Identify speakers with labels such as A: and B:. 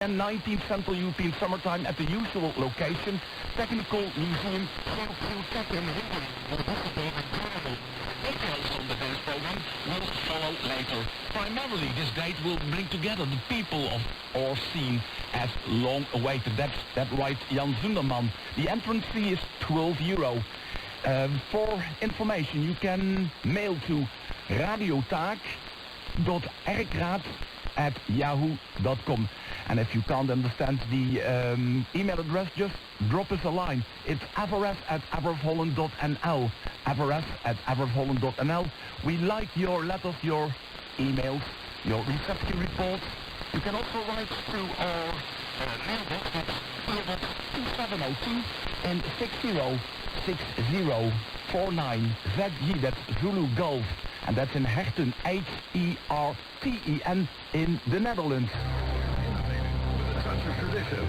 A: and 19th Central European Summertime at the usual location, Technical Museum. Details on the dance program will follow later. Primarily, this date will bring together the people of our scene as long awaited. That right, Jan Zunderman. The entrance fee is €12. For information, you can mail to radiotaak.erkraat@yahoo.com. And if you can't understand the email address, just drop us a line. It's avrs@aberholland.nl. avrs@aberholland.nl. We like your letters, your emails, your reception reports. You can also write through our mailbox. It's mailbox 2702 and 606049 ZG. That's Zulu Golf. And that's in Herten, Herten in the Netherlands.
B: Innovating with a touch of tradition.